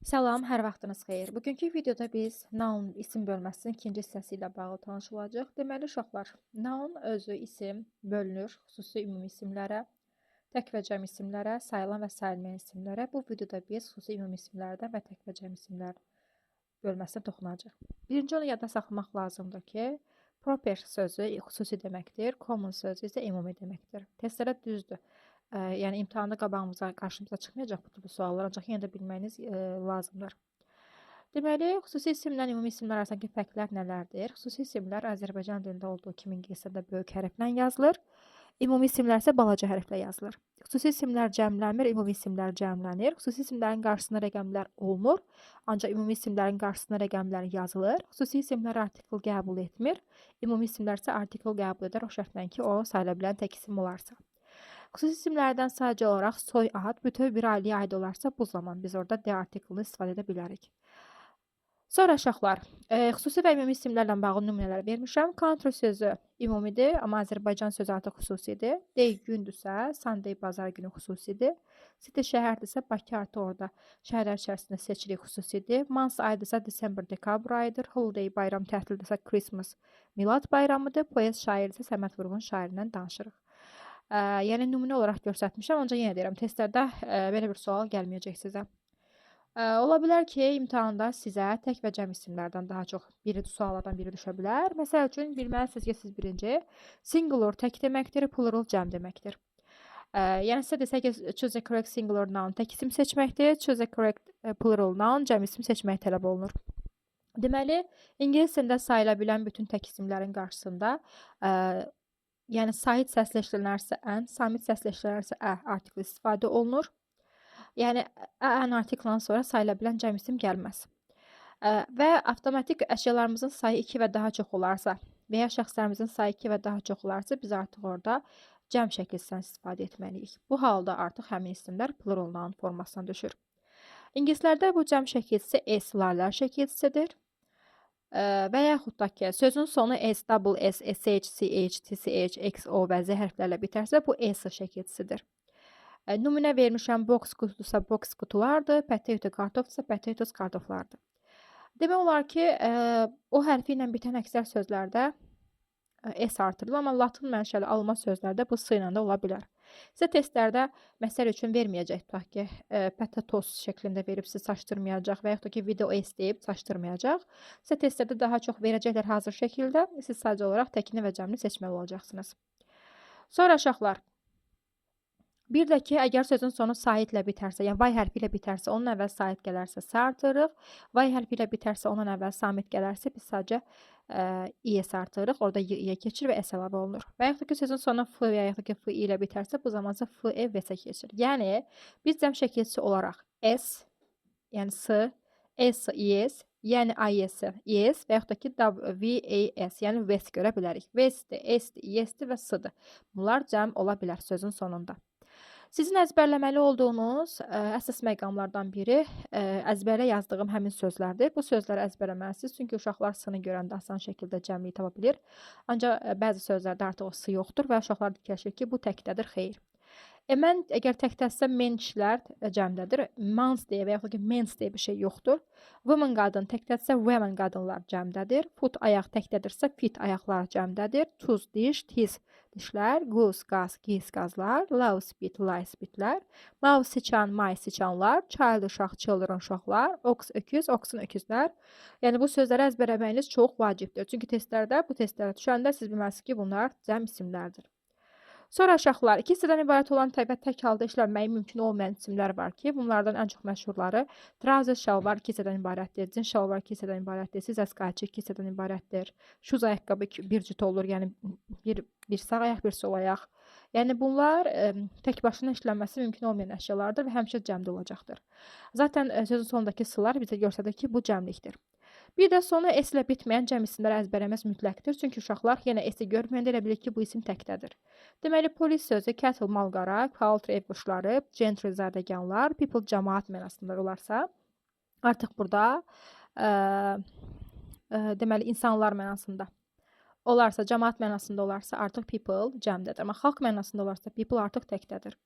Salam, hər vaxtınız xeyir. Bugünkü videoda biz noun isim bölməsinin ikinci hissəsi ilə bağlı tanış olacaq. Deməli, uşaqlar, noun özü isim bölünür xüsusi ümumi isimlərə, tək və cəm isimlərə, sayılan və sayılmayan isimlərə. Bu videoda biz xüsusi ümumi isimlərdən və tək və cəm isimlər bölməsinə toxunacaq. Birinci onu yadda saxlamaq lazımdır ki, proper sözü xüsusi deməkdir, common sözü isə ümumi deməkdir. Testlərə düzdür. Yəni imtahanda qarşımıza çıxmayacaq bu tipli suallar, ancaq yenə də bilməyiniz lazımdır. Deməli, xüsusi isimlə ümumi isimlər arasındakı fərqlər nələrdir? Xüsusi isimlər Azərbaycan dilində olduğu kimi ingiliscə də böyük hərflə yazılır. Ümumi isimlər isə balaca hərflə yazılır. Xüsusi isimlər cəmlənmir, ümumi isimlər cəmlənir. Xüsusi isimlərin qarşısına rəqəmlər olmur, ancaq ümumi isimlərin qarşısına rəqəmlər yazılır. Xüsusi isimlər artikl qəbul etmir, ümumi isimlər isə artikl qəbul edər o şərtlə ki, o sayıla bilən tək isim olarsa. Xüsusi isimlərdən sadəcə olaraq soy ad bütöv bir ailəyə aid olarsa, bu zaman biz orada D artiklını istifadə edə bilərik. Sonra uşaqlar, xüsusi və ümumi isimlərlə bağlı nümunələr vermişəm. Country sözü ümumidir, amma Azərbaycan sözü artıq xüsusidir. Day gündürsə, Sunday bazar günü xüsusidir. City şəhərdirsə, Bakı artıq orada şəhərlər içərisində seçilik xüsusidir. Month ayıdırsa, December dekabr ayıdır. Holiday bayram tətildirsə, Christmas milad bayramıdır. Poet şairdirsə, Səməd Vurğun şairindən danışırıq. Yəni nümunə olaraq göstərmişəm, ancaq yenə deyirəm, testlərdə belə bir sual gəlməyəcək sizə. Ola bilər ki, imtahanda sizə tək və cəm isimlərdən daha çox suallardan biri düşə bilər. Məsəl üçün, bilməlisiniz ki, siz birinci singular tək deməkdir, plural cəm deməkdir. Yəni sizə desək ki, choose a correct singular noun tək isim seçməkdir, choose a correct plural noun cəm isim seçmək tələb olunur. Deməli, ingilis dilində sayıla bilən bütün tək isimlərin qarşısında yəni sahid səsləşdirilərsə ən, samit səsləşdirilərsə ə artiklı istifadə olunur. Yəni ən artikldan sonra sayıla bilən cəm isim gəlməz. Və avtomatik əşyalarımızın sayı 2 və daha çox olarsa və ya şəxslərimizin sayı 2 və daha çox olarsa biz artıq orada cəm şəkilsindən istifadə etməliyik. Bu halda artıq həmin isimlər plural noun formasına düşür. İngilislərdə bu cəm şəkilsi S larlar şəkilsisidir. Və yaxud da ki, sözün sonu S, double S, SH, CH, TCH, XO və Z hərflərlə bitərsə, bu S şəkilçisidir. Nümunə vermişəm, box qutudusa box qutulardır, potato kartofdursa potatoes kartoflardır. Demək olar ki, o hərfi ilə bitən əksər sözlərdə S artırılır, amma latın mənşəli alma sözlərdə bu S ilə də ola bilər. Sizə testlərdə məsəl üçün verməyəcək, tutaq ki, potatoes şəklində verib sizi çaşdırmayacaq və yaxud da ki, video S deyib çaşdırmayacaq. Sizə testlərdə daha çox verəcəklər hazır şəkildə, siz sadəcə olaraq təkini və cəmini seçməli olacaqsınız. Sonra uşaqlar, bir də ki, əgər sözün sonu sahidlə bitərsə, yəni Y hərfi ilə bitərsə, onun əvvəl sahid gələrsə S artırıq, Y hərfi ilə bitərsə, onun əvvəl samit gələrsə, biz sadəcə İS artırıq, orada Y keçir və S əlavə olunur. Və yaxud da ki, sözün sonu F və yaxud da ki, FI ilə bitərsə, bu zaman isə FE VS keçir. Yəni, biz cəm şəkilçisi olaraq S, yəni S, S, IS, yəni IS, IS və yaxud da ki, VAS, yəni VES görə bilərik. VES-dir, S-dir, IS-dir və S-dir. Bunlar cəm ola bilər sözün sonunda. Sizin əzbərləməli olduğunuz əsas məqamlardan biri əzbərlə yazdığım həmin sözlərdir. Bu sözləri əzbərləməlisiniz, çünki uşaqlar S-ni görəndə asan şəkildə cəmliyi tapa bilir. Ancaq bəzi sözlərdə artıq o S yoxdur və uşaqlar fikirləşir ki, bu təkdədir, xeyr. Mən əgər təkdədirsə men kişilər cəmdədir. Mans deyə və yaxud da ki, mens deyə bir şey yoxdur. Women qadın təkdədirsə women qadınlar cəmdədir. Foot ayaq təkdədirsə fit ayaqlar cəmdədir. Tuz diş, tiz dişlər. Goose qaz, giz qazlar. Love spit, lie spitlər. Mouse sıçan, may sıçanlar. Child uşaq, children uşaqlar. Ox öküz, oxun öküzlər. Yəni bu sözləri əzbərləməyiniz çox vacibdir. Çünki testlərdə bu testlərə düşəndə siz bilməlisiniz ki, bunlar cəm isimlərdir. Sonra uşaqlar, iki hissədən ibarət olan tək halda işlənməyi mümkün olmayan isimlər var ki, bunlardan ən çox məşhurları trouser şalvar iki hissədən ibarətdir, cins şalvar iki hissədən ibarətdir, sizəs qayçı iki hissədən ibarətdir, şuz ayaqqabı bir cüt olur, yəni bir sağ ayaq, bir sol ayaq. Yəni bunlar tək başına işlənməsi mümkün olmayan əşyalardır və həmişə cəmdə olacaqdır. Zaten sözün sonundakı sılar bizə göstərir ki, bu cəmlikdir. Bir də sonu S ilə bitməyən cəm isimləri əzbərləməz mütləqdir. Çünki uşaqlar yenə S-i görməyəndə elə bilir ki, bu isim təkdədir. Deməli, polis sözü cattle malqara, poultry ev quşları, gentry zərdəganlar, people cəmaat mənasında olarsa, artıq burada deməli, insanlar mənasında olarsa, cəmaat mənasında olarsa, artıq people cəmdədir. Amma xalq mənasında olarsa, people artıq təkdədir.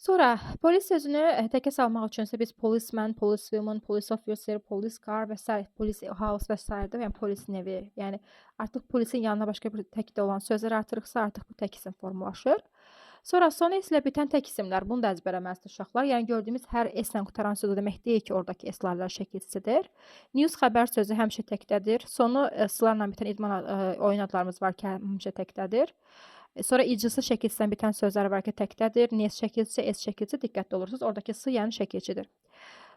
Sonra polis sözünü təkə salmaq üçünsə biz policeman, policewoman, police officer, police car və sair, police house və sair də, yəni polisin evi, yəni artıq polisin yanına başqa bir təkdə olan sözlər artırıqsa, artıq bu tək isim formalaşır. Sonra son s ilə bitən tək isimlər, bunu da əzbərləməlisiniz uşaqlar. Yəni gördüyümüz hər s-lə qutaran söz o demək deyil ki, oradakı s-lərlər şəkilçisidir. News xəbər sözü həmişə təkdədir. Sonu s-larla bitən idman oyun adlarımız var ki, həmişə təkdədir. Sonra icrası şəkilçisindən bitən sözlər var ki, təkdədir. Nes şəkilçisi, s şəkilçisi, diqqətli olursunuz. Oradakı s yəni şəkilçidir.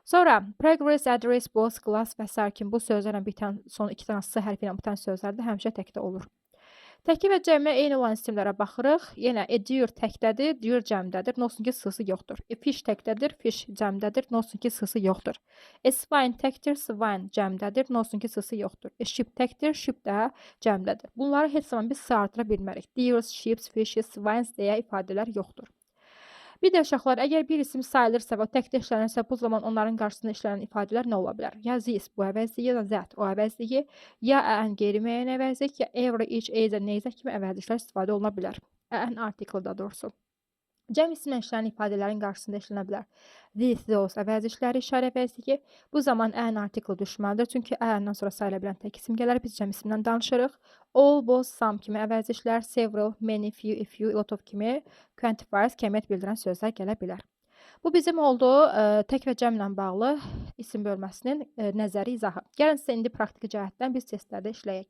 Sonra progress, address, boss, class və s. kimi bu sözlərlə bitən son 2 dənə s hərfi ilə bitən sözlər də həmişə təkdə olur. Təki və cəmə eyni olan isimlərə baxırıq. Yenə deer təkdədir, deer cəmdədir. Nə olsun ki, s-sı yoxdur. Fish təkdədir, fish cəmdədir. Nə olsun ki, s-sı yoxdur. Swine təkdir, swine cəmdədir. Nə olsun ki, s-sı yoxdur. Sheep təkdir, sheep də cəmdədir. Bunları heç zaman biz s artıra bilmərik. Deers, sheeps, fishes, swines deyə ifadələr yoxdur. Bir də uşaqlar, əgər bir isim sayılırsa və təkdə işlənirsə, bu zaman onların qarşısında işlənən ifadələr nə ola bilər? Ya this bu əvəzliyi, ya that o əvəzliyi, ya ən qeyri-müəyyən əvəzlik, ya every, each, either, neyzə kimi əvəzliklər istifadə oluna bilər. Ən article da doğrusu. Cəm isimlə işlənən ifadələrin qarşısında işlənə bilər. This, those əvəzlikləri, işarə əvəzliyi. Bu zaman ən article düşməlidir. Çünki ən-dən sonra sayıla bilən tək isim gələr. Biz cəm isimdən danışırıq. All, both, some kimi əvəzliklər, several, many, few, a few, a lot of kimi quantifiers, kəmiyyət bildirən sözlər gələ bilər. Bu bizim oldu tək və cəmlə bağlı isim bölməsinin nəzəri izahı. Gəlin sizə indi praktiki cəhətdən biz testlərdə işləyək.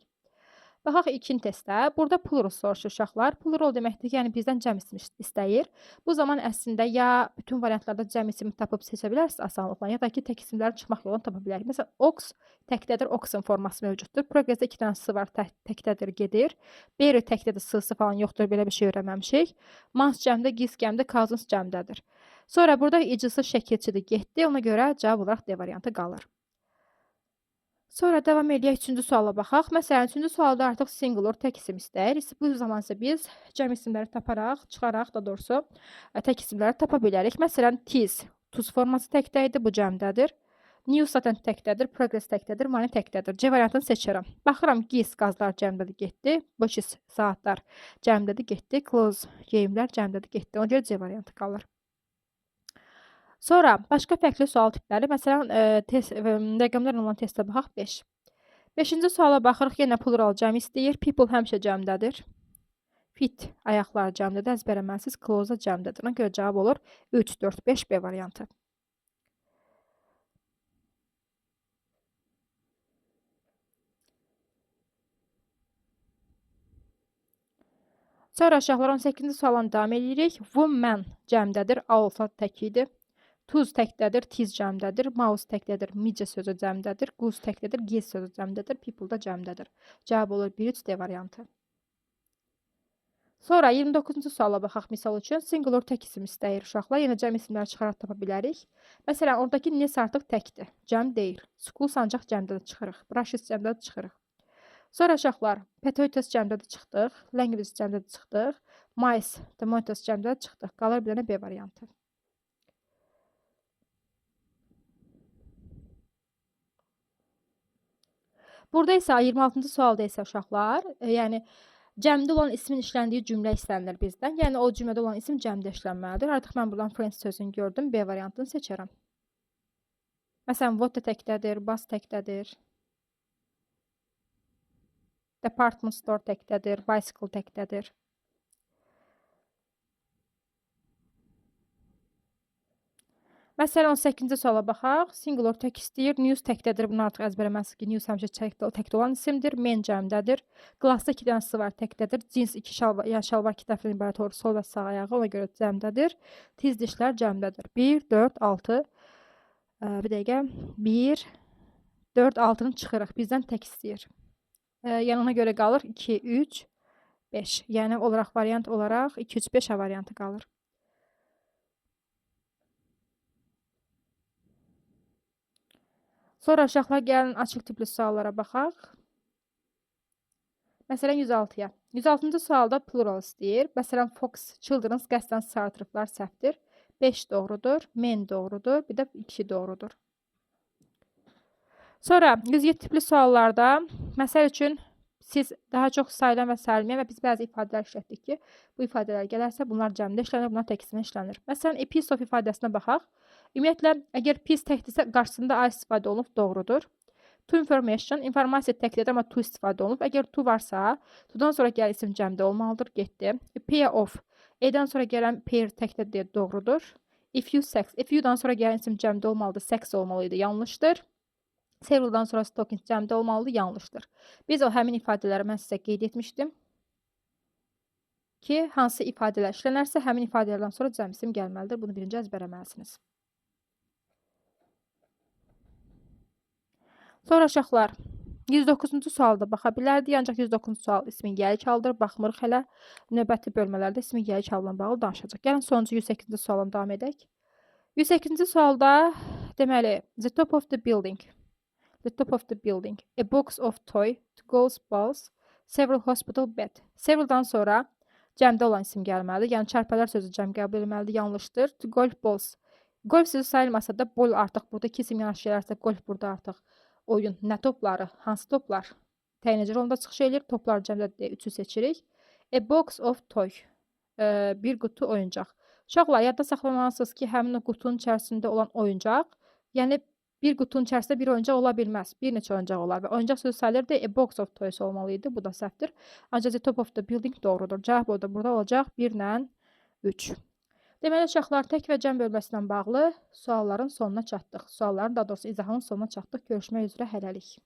Baxaq ikinci testdə. Burada plural soruşur uşaqlar. Plural deməkdir ki, yəni bizdən cəm isim istəyir. Bu zaman əslində ya bütün variantlarda cəm isimi tapıb seçə bilərsiniz asanlıqla, ya da ki, tək isimlərin çıxmaq yolunu tapa bilərik. Məsələn, ox təkdədir, oxun forması mövcuddur. Progressdə 2 dənə s var, təkdədir, gedir. Berry təkdədir, s-sı falan yoxdur, belə bir şey öyrənməmişik. Mans cəmdə, gis cəmdə, cousins cəmdədir. Sonra burada icrası şəkilçidir, getdi. Ona görə cavab olaraq D variantı qalır. Sonra davam edək 3-cü suala baxaq. Məsələn, 3-cü sualda artıq singular tək isim istəyir. Bu zaman isə biz cəm isimləri taparaq, çıxaraq da doğrusu tək isimləri tapa bilərik. Məsələn, tiz, tuz forması təkdə idi, bu cəmdədir. News zaten təkdədir, progress təkdədir, money təkdədir. C variantını seçirəm. Baxıram, gis qazlar cəmdədir, getdi. Boşis saatlar cəmdədir, getdi. Close geyimlər cəmdədir, getdi. Ona görə C variantı qalır. Sonra başqa fərqli sual tipləri, məsələn, rəqəmlərlə olan testə baxaq 5. 5-ci suala baxırıq, yenə plural cəm istəyir. People həmişə cəmdədir. Fit ayaqlar cəmdədir, əzbərləməlisiniz. Close cəmdədir. Ona görə cavab olur 3, 4, 5 B variantı. Sonra uşaqlar 18-ci sualdan davam edirik. Woman cəmdədir, alfa tək idi. Tuz təkdədir, tiz cəmdədir. Mouse təkdədir, midcə sözü cəmdədir. Goose təkdədir, gez sözü cəmdədir. People da cəmdədir. Cavab olur 1, 3, D variantı. Sonra 29-cu suala baxaq misal üçün. Singular tək isim istəyir uşaqlar. Yenə cəm isimləri çıxaraq tapa bilərik. Məsələn, oradakı nes artıq təkdir. Cəm deyil. Schools ancaq cəmdədə çıxırıq. Brushes cəmdədə çıxırıq. Sonra uşaqlar, potatoes cəmdədə çıxdıq. Language cəmdədə çıxdıq. Mice, tomatoes cəmdədə çıxdıq. Qalır bir dənə B variantı. Burada isə 26-cı sualda isə uşaqlar, yəni cəmdə olan ismin işləndiyi cümlə istənilir bizdən. Yəni o cümlədə olan isim cəmdə işlənməlidir. Artıq mən buradan friends sözünü gördüm. B variantını seçərəm. Məsələn, water təkdədir, bus təkdədir. Department store təkdədir, bicycle təkdədir. Məsələn, 18-ci suala baxaq. Singular tək istəyir. News təkdədir. Bunu artıq əzbərləməlisiniz ki, news həmişə təkdə olan isimdir. Men cəmdədir. Glassda 2 dənə s var, təkdədir. Jeans 2 şalvar, yəni şalvar 2 dəfədən ibarət olur. Sol və sağ ayağı, ona görə cəmdədir. Tiz dişlər cəmdədir. 1, 4, 6. Bir dəqiqə. 1, 4, 6-nı çıxırıq. Bizdən tək istəyir. Yəni ona görə qalır 2, 3, 5. Yəni olaraq variant olaraq 2, 3, 5 variantı qalır. Sonra uşaqlar gəlin açıq tipli suallara baxaq. Məsələn 106-ya. 106-cı sualda plural istəyir. Məsələn fox, children's qəsdən sartırıqlar səhvdir. 5 doğrudur, men doğrudur, bir də 2 doğrudur. Sonra 107 tipli suallarda məsəl üçün Siz daha çox sayılan və sayılmayan və biz bəzi ifadələr işlətdik ki, bu ifadələr gələrsə bunlar cəmdə işlənir, bunlar təksinə işlənir. Məsələn, a piece of ifadəsinə baxaq. Ümumiyyətlə, əgər piece təkdirsə qarşısında a istifadə olunub, doğrudur. To information, informasiya təkdir, amma to istifadə olunub. Əgər to varsa, to'dan sonra gələn isim cəmdə olmalıdır, getdi. A pair of, a-dan sonra gələn pair təkdir deyə doğrudur. If you sex, if you-dan sonra gələn isim cəmdə olmalıdır, sex olmalıydı, yanlışdır. Several'dan sonra stalking cəmdə olmalıdır, yanlışdır. Biz o həmin ifadələri mən sizə qeyd etmişdim ki, hansı ifadələr işlənərsə, həmin ifadələrdən sonra cəm isim gəlməlidir. Bunu birinci əzbərləməlisiniz. Sonra uşaqlar, 109-cu sualda baxa bilərdik, ancaq 109-cu sual ismin gəli çaldır. Baxmırıq hələ. Növbəti bölmələrdə ismin gəli çalılan bağlı danışacaq. Gəlin sonuncu 108-ci sualdan davam edək. 108-ci sualda deməli, the top of the building. The top of the building. A box of toy, to golf balls, several hospital bed. Several'dan sonra cəmdə olan isim gəlməlidir. Yəni çarpələr sözü cəm qəbul edilməlidir. Yanlışdır. To golf balls. Golf sözü sayılmasa da bol artıq burada iki isim yanaşı gələrsə golf burada artıq oyun. Nə topları? Hansı toplar? Təyinəcə rolunda çıxış eləyir. Toplar cəmdə deyə 3-ü seçirik. A box of toy. Bir qutu oyuncaq. Uşaqlar, yadda saxlamalısınız ki, həmin o qutunun içərisində olan oyuncaq, yəni bir qutunun içərisində bir oyuncaq ola bilməz. Bir neçə oyuncaq olar və oyuncaq sözü sayılır da a box of toys olmalıydı. Bu da səhvdir. Ancaq the top of the building doğrudur. Cavab o da burada olacaq 1 ilə 3. Deməli, uşaqlar, tək və cəm bölməsi ilə bağlı sualların sonuna çatdıq. Sualların, daha doğrusu izahının sonuna çatdıq. Görüşmək üzrə, hələlik.